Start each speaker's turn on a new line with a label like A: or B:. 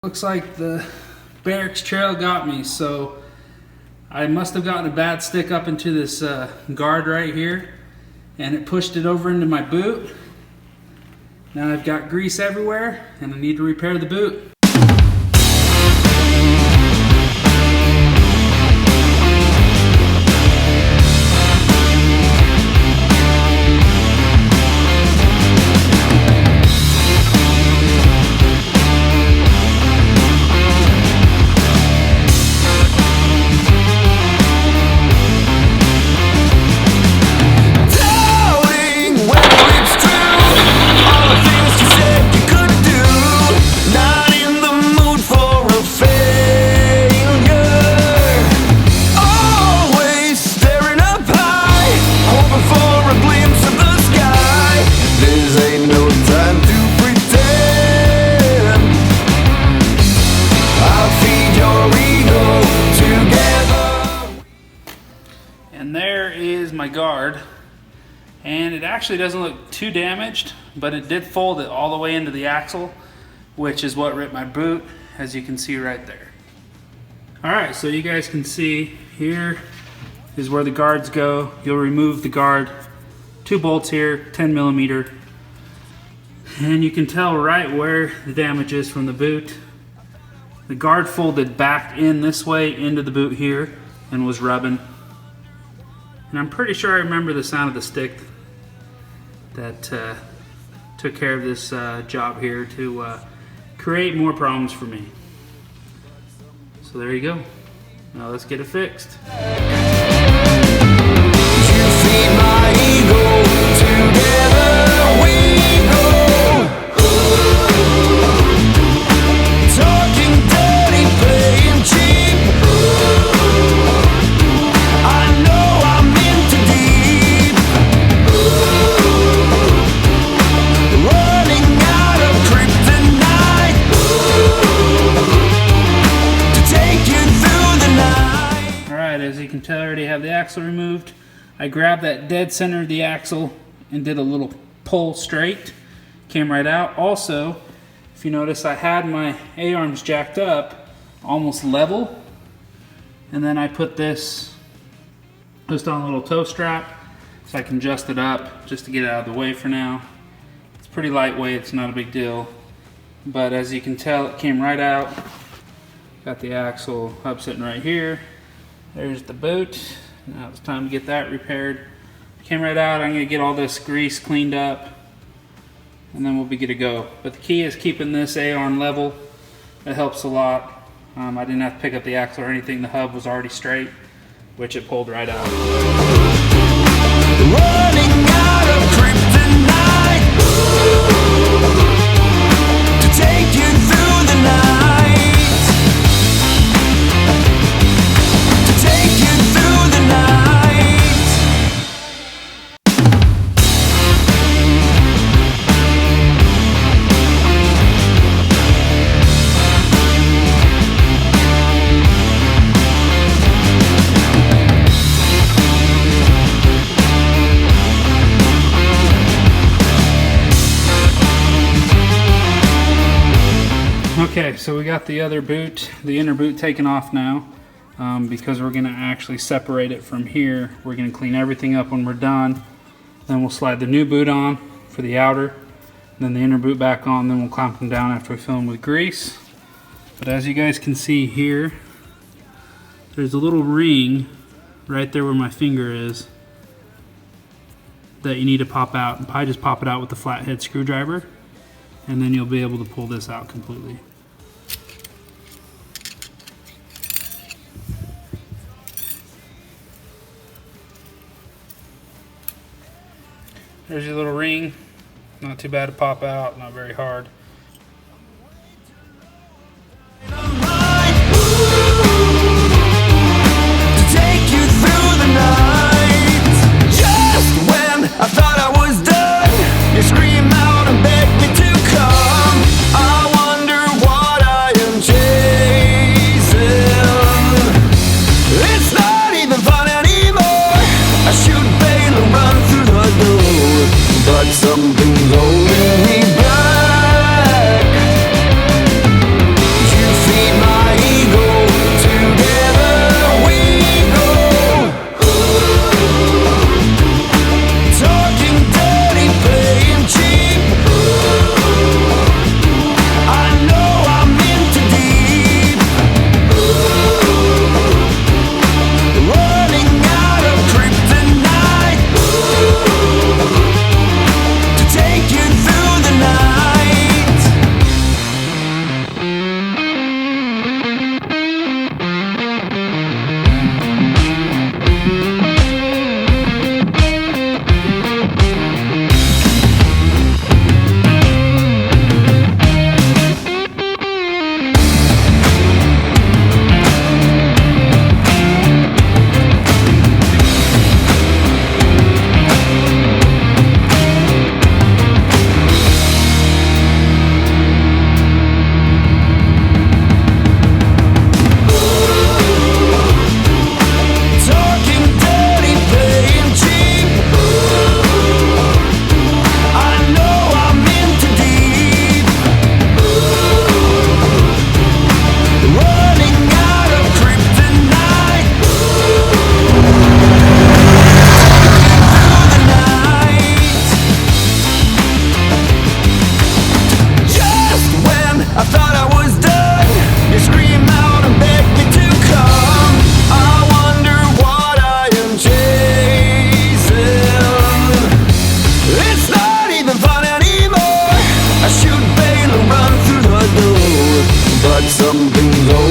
A: Looks like the barracks trail got me, so I must have gotten a bad stick up into this guard right here, and it pushed it over into my boot. Now I've got grease everywhere, and I need to repair the boot. And there is my guard, and it actually doesn't look too damaged, but it did fold it all the way into the axle, which is what ripped my boot, as you can see right there. Alright, so you guys can see here is where the guards go. You'll remove the guard, 2 bolts here, 10mm, and you can tell right where the damage is from the boot. The guard folded back in this way into the boot here and was rubbing. And I'm pretty sure I remember the sound of the stick that took care of this job here to create more problems for me. So there you go. Now let's get it fixed. You feed my ego, together we go. Talking dirty, playing cheap. As you can tell, I already have the axle removed. I grabbed that dead center of the axle and did a little pull straight. Came right out. Also, if you notice, I had my A-arms jacked up almost level, and then I put this just on a little toe strap so I can adjust it up just to get it out of the way for now. It's pretty lightweight, it's not a big deal, but as you can tell, it came right out. Got the axle hub sitting right here. There's the boot. Now it's time to get that repaired. Came right out. I'm going to get all this grease cleaned up, and then we'll be good to go. But the key is keeping this A-arm level. It helps a lot. I didn't have to pick up the axle or anything. The hub was already straight, which it pulled right out. Running out of kryptonite to take you through the night. Okay, so we got the other boot, the inner boot taken off now, because we're going to actually separate it from here. We're going to clean everything up when we're done. Then we'll slide the new boot on for the outer, then the inner boot back on, then we'll clamp them down after we fill them with grease. But as you guys can see here, there's a little ring right there where my finger is that you need to pop out. And probably just pop it out with the flathead screwdriver, and then you'll be able to pull this out completely. There's your little ring. Not too bad to pop out, not very hard. But some things only we blind.
B: something's over.